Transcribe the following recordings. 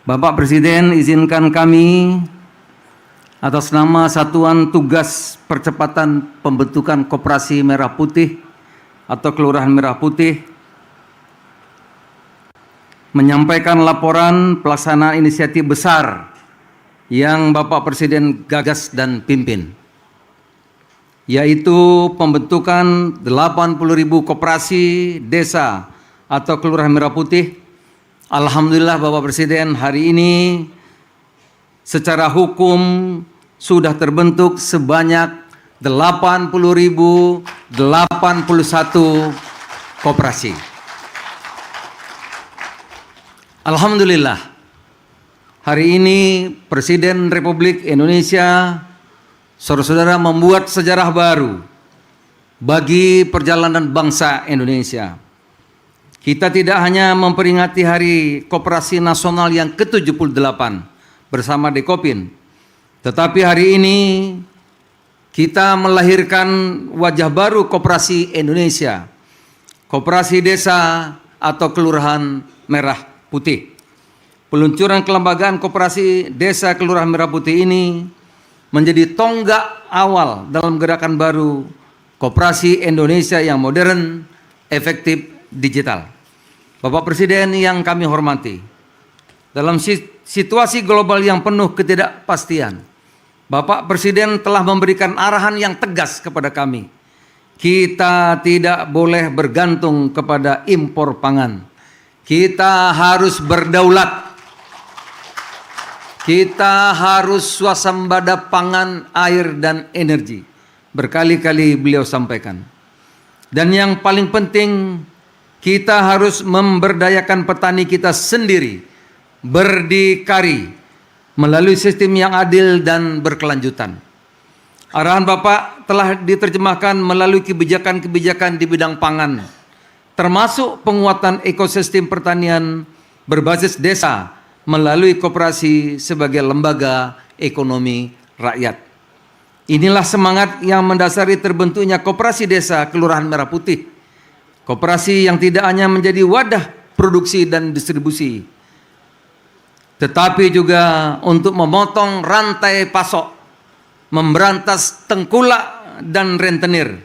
Bapak Presiden, izinkan kami atas nama Satuan Tugas Percepatan Pembentukan Koperasi Merah Putih atau Kelurahan Merah Putih menyampaikan laporan pelaksanaan inisiatif besar yang Bapak Presiden gagas dan pimpin, yaitu pembentukan 80.000 koperasi desa atau Kelurahan Merah Putih. Alhamdulillah Bapak Presiden, hari ini secara hukum sudah terbentuk sebanyak 80.081 koperasi. Alhamdulillah, hari ini Presiden Republik Indonesia, saudara-saudara, membuat sejarah baru bagi perjalanan bangsa Indonesia. Kita tidak hanya memperingati Hari Koperasi Nasional yang ke-78 bersama Dekopin, tetapi hari ini kita melahirkan wajah baru koperasi Indonesia, Koperasi Desa atau Kelurahan Merah Putih. Peluncuran kelembagaan Koperasi Desa Kelurahan Merah Putih ini menjadi tonggak awal dalam gerakan baru koperasi Indonesia yang modern, efektif, digital. Bapak Presiden yang kami hormati, dalam situasi global yang penuh ketidakpastian, Bapak Presiden telah memberikan arahan yang tegas kepada kami. Kita tidak boleh bergantung kepada impor pangan. Kita harus berdaulat. Kita harus swasembada pangan, air, dan energi. Berkali-kali beliau sampaikan. Dan yang paling penting, kita harus memberdayakan petani kita sendiri, berdikari, melalui sistem yang adil dan berkelanjutan. Arahan Bapak telah diterjemahkan melalui kebijakan-kebijakan di bidang pangan, termasuk penguatan ekosistem pertanian berbasis desa melalui koperasi sebagai lembaga ekonomi rakyat. Inilah semangat yang mendasari terbentuknya Koperasi Desa Kelurahan Merah Putih. Koperasi yang tidak hanya menjadi wadah produksi dan distribusi, tetapi juga untuk memotong rantai pasok, memberantas tengkulak dan rentenir,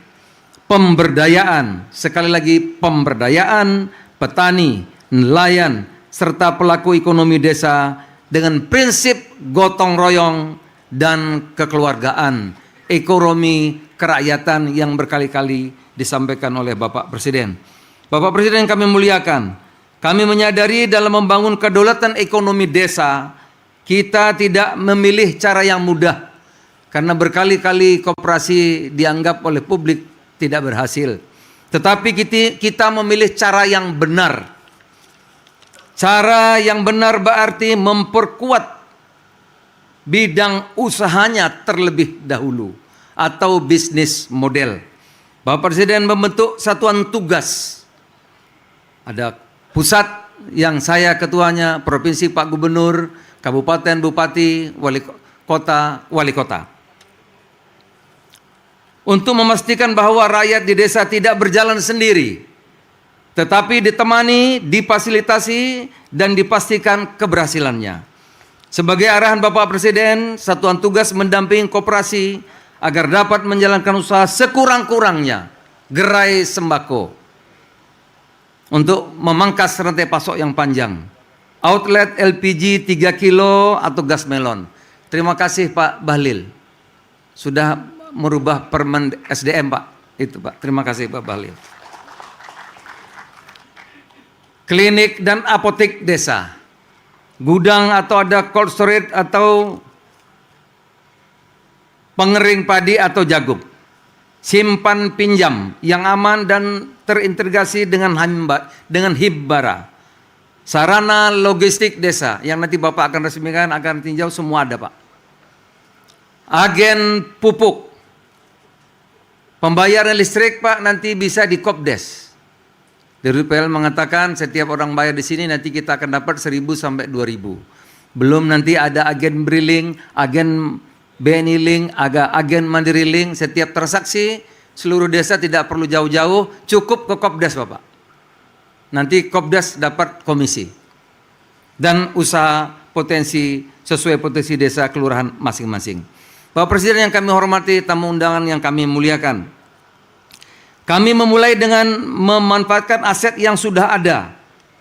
pemberdayaan, sekali lagi pemberdayaan petani, nelayan, serta pelaku ekonomi desa dengan prinsip gotong royong dan kekeluargaan, ekonomi kerakyatan yang berkali-kali disampaikan oleh Bapak Presiden. Bapak Presiden yang kami muliakan, kami menyadari dalam membangun kedaulatan ekonomi desa, kita tidak memilih cara yang mudah, karena berkali-kali koperasi dianggap oleh publik tidak berhasil. Tetapi kita memilih cara yang benar. Cara yang benar berarti memperkuat bidang usahanya terlebih dahulu atau bisnis model. Bapak Presiden membentuk satuan tugas. Ada pusat yang saya ketuanya, provinsi Pak Gubernur, kabupaten, bupati, wali kota. Untuk memastikan bahwa rakyat di desa tidak berjalan sendiri, tetapi ditemani, difasilitasi, dan dipastikan keberhasilannya. Sebagai arahan Bapak Presiden, satuan tugas mendampingi koperasi agar dapat menjalankan usaha sekurang-kurangnya gerai sembako untuk memangkas rantai pasok yang panjang, outlet LPG 3 kilo atau gas melon. Terima kasih Pak Bahlil sudah merubah permen SDM Pak. Itu Pak, terima kasih Pak Bahlil. Klinik dan apotek desa, gudang atau ada cold storage atau pengering padi atau jagung, simpan pinjam yang aman dan terintegrasi dengan Hibbara, sarana logistik desa yang nanti Bapak akan resmikan, akan tinjau, semua ada Pak. Agen pupuk, pembayaran listrik Pak nanti bisa di Kopdes. DRPL mengatakan setiap orang bayar di sini nanti kita akan dapat 1.000 sampai 2.000. Belum nanti ada agen Briling, agen BNI Link, agen Mandiri Link. Setiap transaksi seluruh desa tidak perlu jauh-jauh, cukup ke Kopdes Bapak. Nanti Kopdes dapat komisi. Dan usaha sesuai potensi desa kelurahan masing-masing. Bapak Presiden yang kami hormati, tamu undangan yang kami muliakan, kami memulai dengan memanfaatkan aset yang sudah ada,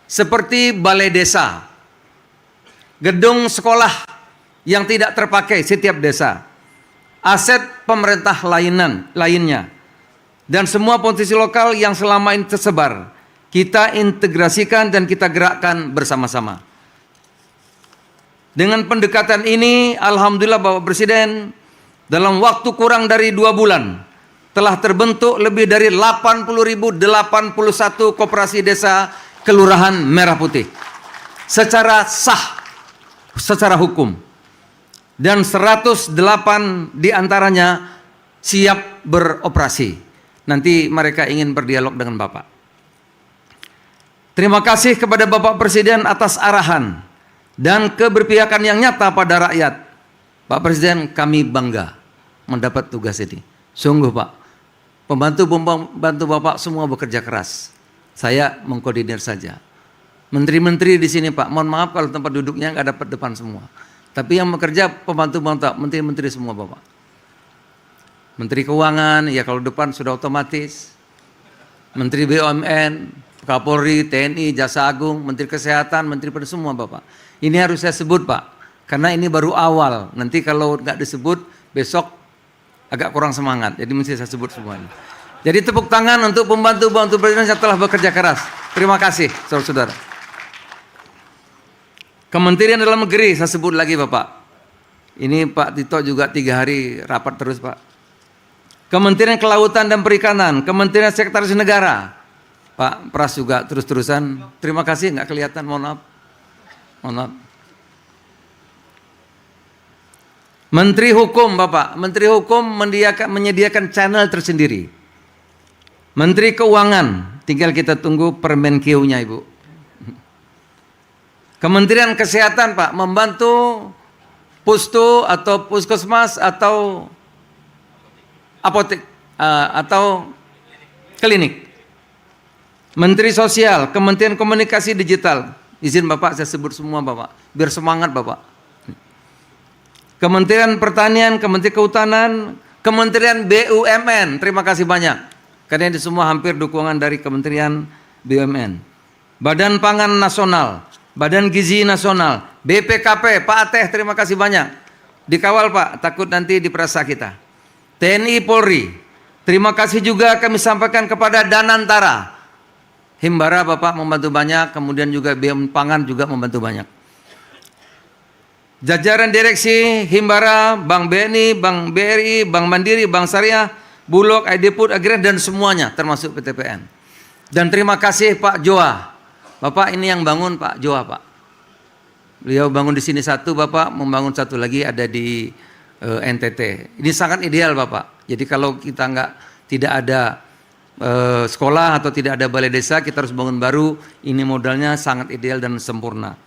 seperti balai desa, gedung sekolah yang tidak terpakai setiap desa, aset pemerintah lainnya, dan semua potensi lokal yang selama ini tersebar, kita integrasikan dan kita gerakkan bersama-sama. Dengan pendekatan ini, alhamdulillah Bapak Presiden, dalam waktu kurang dari 2 bulan, telah terbentuk lebih dari 80.081 koperasi desa Kelurahan Merah Putih secara sah, secara hukum. Dan 108 diantaranya siap beroperasi. Nanti mereka ingin berdialog dengan Bapak. Terima kasih kepada Bapak Presiden atas arahan dan keberpihakan yang nyata pada rakyat. Pak Presiden, kami bangga mendapat tugas ini. Sungguh Pak, pembantu Bapak semua bekerja keras. Saya mengkoordinir saja. Menteri-menteri di sini Pak, mohon maaf kalau tempat duduknya nggak dapat depan semua. Tapi yang bekerja pembantu-pembantu, menteri-menteri semua Bapak. Menteri Keuangan, ya kalau depan sudah otomatis. Menteri BUMN, Kapolri, TNI, Jaksa Agung, Menteri Kesehatan, Menteri pada semua Bapak. Ini harus saya sebut Pak, karena ini baru awal. Nanti kalau nggak disebut, besok agak kurang semangat. Jadi mesti saya sebut semuanya. Jadi tepuk tangan untuk pembantu-pembantu Presiden yang telah bekerja keras. Terima kasih saudara-saudara. Kementerian Dalam Negeri saya sebut lagi Bapak. Ini Pak Tito juga 3 hari rapat terus Pak. Kementerian Kelautan dan Perikanan, Kementerian Sekretaris Negara, Pak Pras juga terus-terusan. Terima kasih, nggak kelihatan, mohon maaf. Mohon maaf. Menteri Hukum Bapak, Menteri Hukum menyediakan channel tersendiri. Menteri Keuangan, tinggal kita tunggu Permenkeu-nya Ibu. Kementerian Kesehatan Pak, membantu pustu atau puskesmas atau apotek atau klinik. Menteri Sosial, Kementerian Komunikasi Digital. Izin Bapak saya sebut semua Bapak, biar semangat Bapak. Kementerian Pertanian, Kementerian Kehutanan, Kementerian BUMN, terima kasih banyak. Karena ini semua hampir dukungan dari Kementerian BUMN. Badan Pangan Nasional, Badan Gizi Nasional, BPKP, Pak Ateh, terima kasih banyak. Dikawal Pak, takut nanti diperasa kita. TNI Polri, terima kasih juga kami sampaikan kepada Danantara. Himbara Bapak membantu banyak, kemudian juga BM Pangan juga membantu banyak. Jajaran direksi Himbara, Bank BNI, Bank BRI, Bank Mandiri, Bank Syariah, Bulog, IDPUD, Agren, dan semuanya termasuk PTPN. Dan terima kasih Pak Joa. Bapak ini yang bangun Pak Joa Pak. Beliau bangun di sini satu Bapak, membangun satu lagi ada di NTT. Ini sangat ideal Bapak. Jadi kalau kita tidak ada sekolah atau tidak ada balai desa, kita harus bangun baru. Ini modalnya sangat ideal dan sempurna.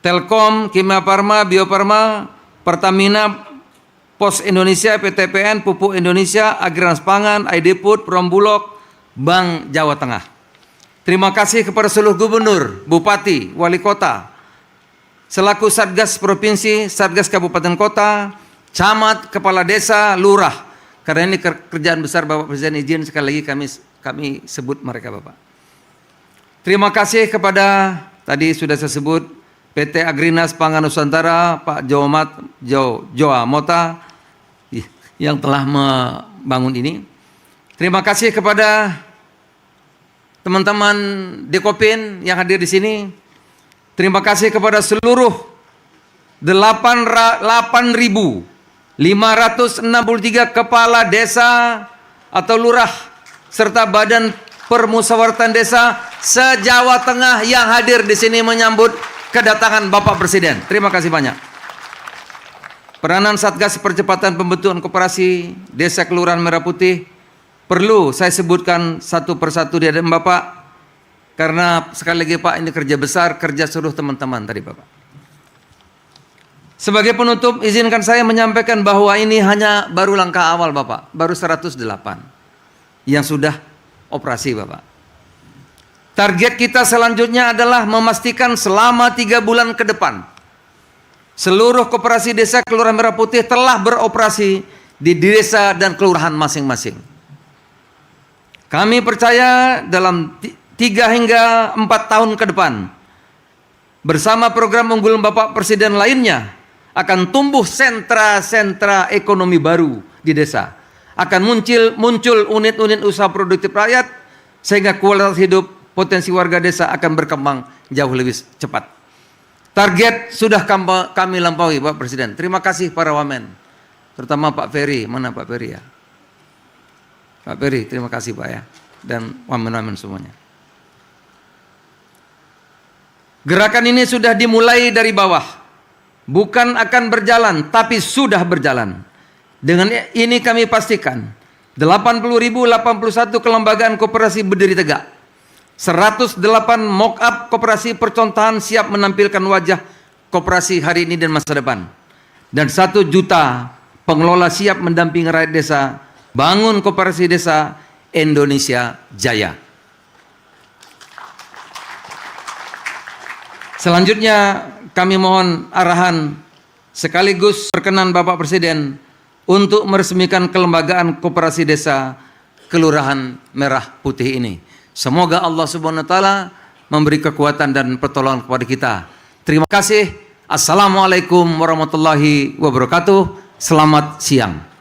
Telkom, Kimia Farma, Bio Farma, Pertamina, Pos Indonesia, PTPN, Pupuk Indonesia, Agrans Pangan, IDPUD, Perumbulok, Bank Jawa Tengah. Terima kasih kepada seluruh gubernur, bupati, wali kota, selaku Satgas Provinsi, Satgas Kabupaten Kota, camat, kepala desa, lurah. Karena ini kerjaan besar Bapak Presiden, izin sekali lagi kami sebut mereka Bapak. Terima kasih kepada, tadi sudah saya sebut, PT Agrinas Pangan Nusantara, Pak Joa Mota, yang telah membangun ini. Terima kasih kepada teman-teman Dekopin yang hadir di sini. Terima kasih kepada seluruh 8.563 kepala desa atau lurah serta badan permusyawaratan desa se-Jawa Tengah yang hadir di sini menyambut kedatangan Bapak Presiden. Terima kasih banyak. Peranan Satgas Percepatan Pembentukan Koperasi Desa Kelurahan Merah Putih perlu saya sebutkan satu persatu di hadapan Bapak, karena sekali lagi Pak, ini kerja besar, kerja seluruh teman-teman tadi Bapak. Sebagai penutup, izinkan saya menyampaikan bahwa ini hanya baru langkah awal Bapak, baru 108 yang sudah operasi Bapak. Target kita selanjutnya adalah memastikan selama 3 bulan ke depan seluruh koperasi desa Kelurahan Merah Putih telah beroperasi di desa dan kelurahan masing-masing. Kami percaya dalam 3 hingga 4 tahun ke depan, bersama program unggulan Bapak Presiden lainnya, akan tumbuh sentra-sentra ekonomi baru di desa. Akan muncul unit-unit usaha produktif rakyat, sehingga kualitas hidup potensi warga desa akan berkembang jauh lebih cepat. Target sudah kami lampaui, Pak Presiden. Terima kasih para wamen, terutama Pak Ferry. Mana Pak Ferry ya? Pak Ferry, terima kasih Pak ya, dan wamen-wamen semuanya. Gerakan ini sudah dimulai dari bawah, bukan akan berjalan, tapi sudah berjalan. Dengan ini kami pastikan 80.081 kelembagaan koperasi berdiri tegak. 108 mock-up koperasi percontohan siap menampilkan wajah koperasi hari ini dan masa depan. Dan 1 juta pengelola siap mendampingi rakyat desa bangun koperasi desa Indonesia Jaya. Selanjutnya kami mohon arahan sekaligus perkenan Bapak Presiden untuk meresmikan kelembagaan koperasi desa Kelurahan Merah Putih ini. Semoga Allah Subhanahu wa taala memberi kekuatan dan pertolongan kepada kita. Terima kasih. Assalamualaikum warahmatullahi wabarakatuh. Selamat siang.